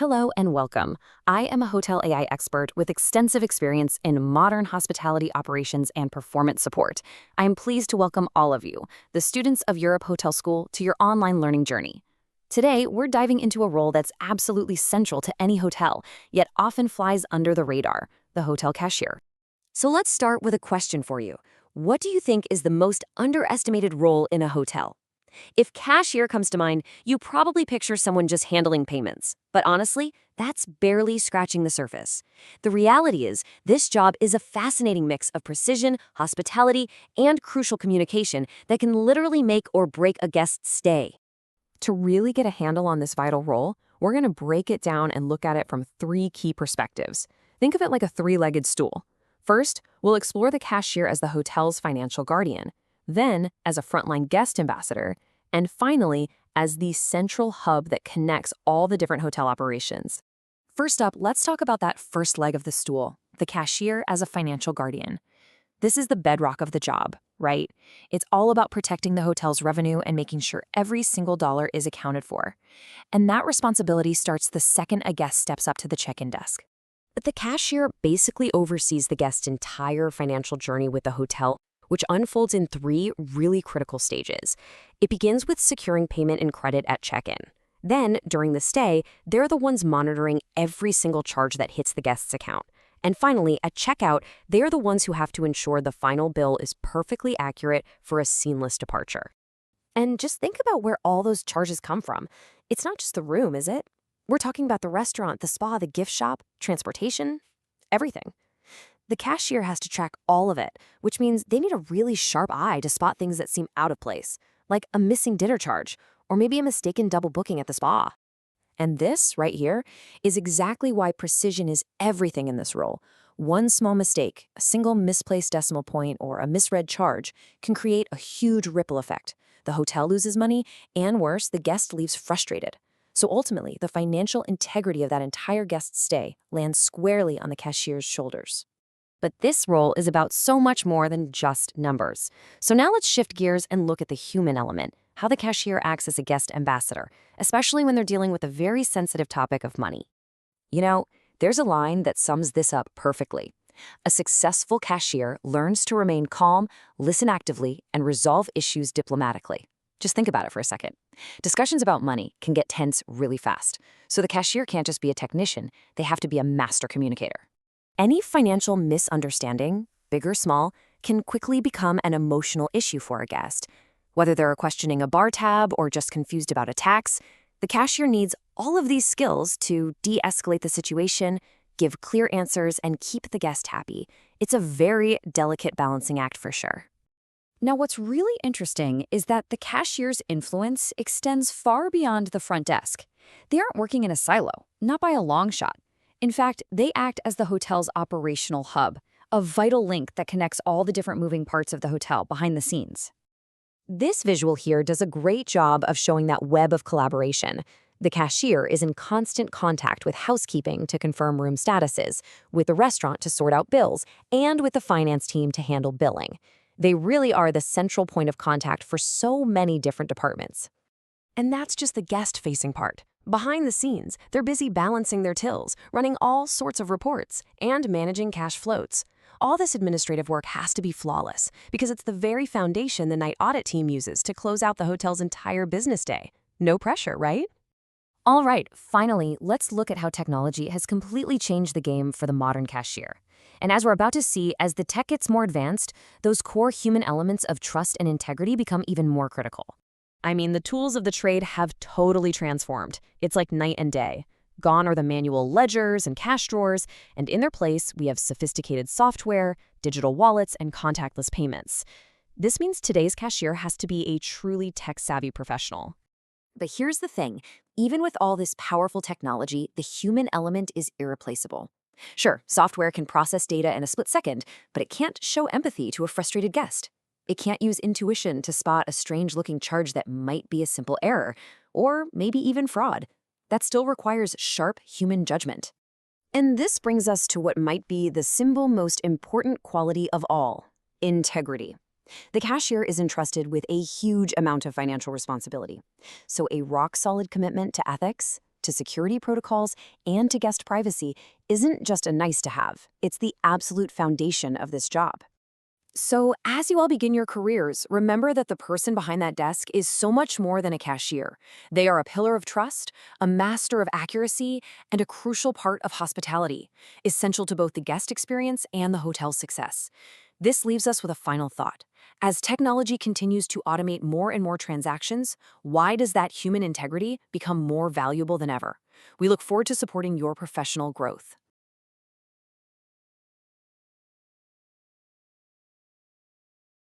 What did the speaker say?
Hello and welcome. I am a hotel AI expert with extensive experience in modern hospitality operations and performance support. I am pleased to welcome all of you, the students of Europe Hotel School, to your online learning journey. Today, we're diving into a role that's absolutely central to any hotel, yet often flies under the radar, the hotel cashier. So let's start with a question for you. What do you think is the most underestimated role in a hotel? If cashier comes to mind, you probably picture someone just handling payments. But honestly, that's barely scratching the surface. The reality is, this job is a fascinating mix of precision, hospitality, and crucial communication that can literally make or break a guest's stay. To really get a handle on this vital role, we're going to break it down and look at it from three key perspectives. Think of it like a three-legged stool. First, we'll explore the cashier as the hotel's financial guardian, then as a frontline guest ambassador, and finally, as the central hub that connects all the different hotel operations. First up, let's talk about that first leg of the stool, the cashier as a financial guardian. This is the bedrock of the job, right? It's all about protecting the hotel's revenue and making sure every single dollar is accounted for. And that responsibility starts the second a guest steps up to the check-in desk. But the cashier basically oversees the guest's entire financial journey with the hotel, which unfolds in three really critical stages. It begins with securing payment and credit at check-in. Then, during the stay, they're the ones monitoring every single charge that hits the guest's account. And finally, at checkout, they're the ones who have to ensure the final bill is perfectly accurate for a seamless departure. And just think about where all those charges come from. It's not just the room, is it? We're talking about the restaurant, the spa, the gift shop, transportation, everything. The cashier has to track all of it, which means they need a really sharp eye to spot things that seem out of place, like a missing dinner charge, or maybe a mistaken double booking at the spa. And this, right here, is exactly why precision is everything in this role. One small mistake, a single misplaced decimal point, or a misread charge can create a huge ripple effect. The hotel loses money, and worse, the guest leaves frustrated. So ultimately, the financial integrity of that entire guest's stay lands squarely on the cashier's shoulders. But this role is about so much more than just numbers. So now let's shift gears and look at the human element, how the cashier acts as a guest ambassador, especially when they're dealing with a very sensitive topic of money. You know, there's a line that sums this up perfectly. A successful cashier learns to remain calm, listen actively, and resolve issues diplomatically. Just think about it for a second. Discussions about money can get tense really fast. So the cashier can't just be a technician, they have to be a master communicator. Any financial misunderstanding, big or small, can quickly become an emotional issue for a guest. Whether they're questioning a bar tab or just confused about a tax, the cashier needs all of these skills to de-escalate the situation, give clear answers, and keep the guest happy. It's a very delicate balancing act for sure. Now, what's really interesting is that the cashier's influence extends far beyond the front desk. They aren't working in a silo, not by a long shot. In fact, they act as the hotel's operational hub, a vital link that connects all the different moving parts of the hotel behind the scenes. This visual here does a great job of showing that web of collaboration. The cashier is in constant contact with housekeeping to confirm room statuses, with the restaurant to sort out bills, and with the finance team to handle billing. They really are the central point of contact for so many different departments. And that's just the guest-facing part. Behind the scenes, they're busy balancing their tills, running all sorts of reports, and managing cash floats. All this administrative work has to be flawless, because it's the very foundation the night audit team uses to close out the hotel's entire business day. No pressure, right? All right, finally, let's look at how technology has completely changed the game for the modern cashier. And as we're about to see, as the tech gets more advanced, those core human elements of trust and integrity become even more critical. I mean, the tools of the trade have totally transformed. It's like night and day. Gone are the manual ledgers and cash drawers, and in their place, we have sophisticated software, digital wallets, and contactless payments. This means today's cashier has to be a truly tech-savvy professional. But here's the thing. Even with all this powerful technology, the human element is irreplaceable. Sure, software can process data in a split second, but it can't show empathy to a frustrated guest. It can't use intuition to spot a strange-looking charge that might be a simple error, or maybe even fraud. That still requires sharp human judgment. And this brings us to what might be the single most important quality of all: integrity. The cashier is entrusted with a huge amount of financial responsibility. So a rock-solid commitment to ethics, to security protocols and to guest privacy isn't just a nice to have, it's the absolute foundation of this job. So, as you all begin your careers, remember that the person behind that desk is so much more than a cashier. They are a pillar of trust, a master of accuracy, and a crucial part of hospitality, essential to both the guest experience and the hotel's success. This leaves us with a final thought. As technology continues to automate more and more transactions, why does that human integrity become more valuable than ever? We look forward to supporting your professional growth.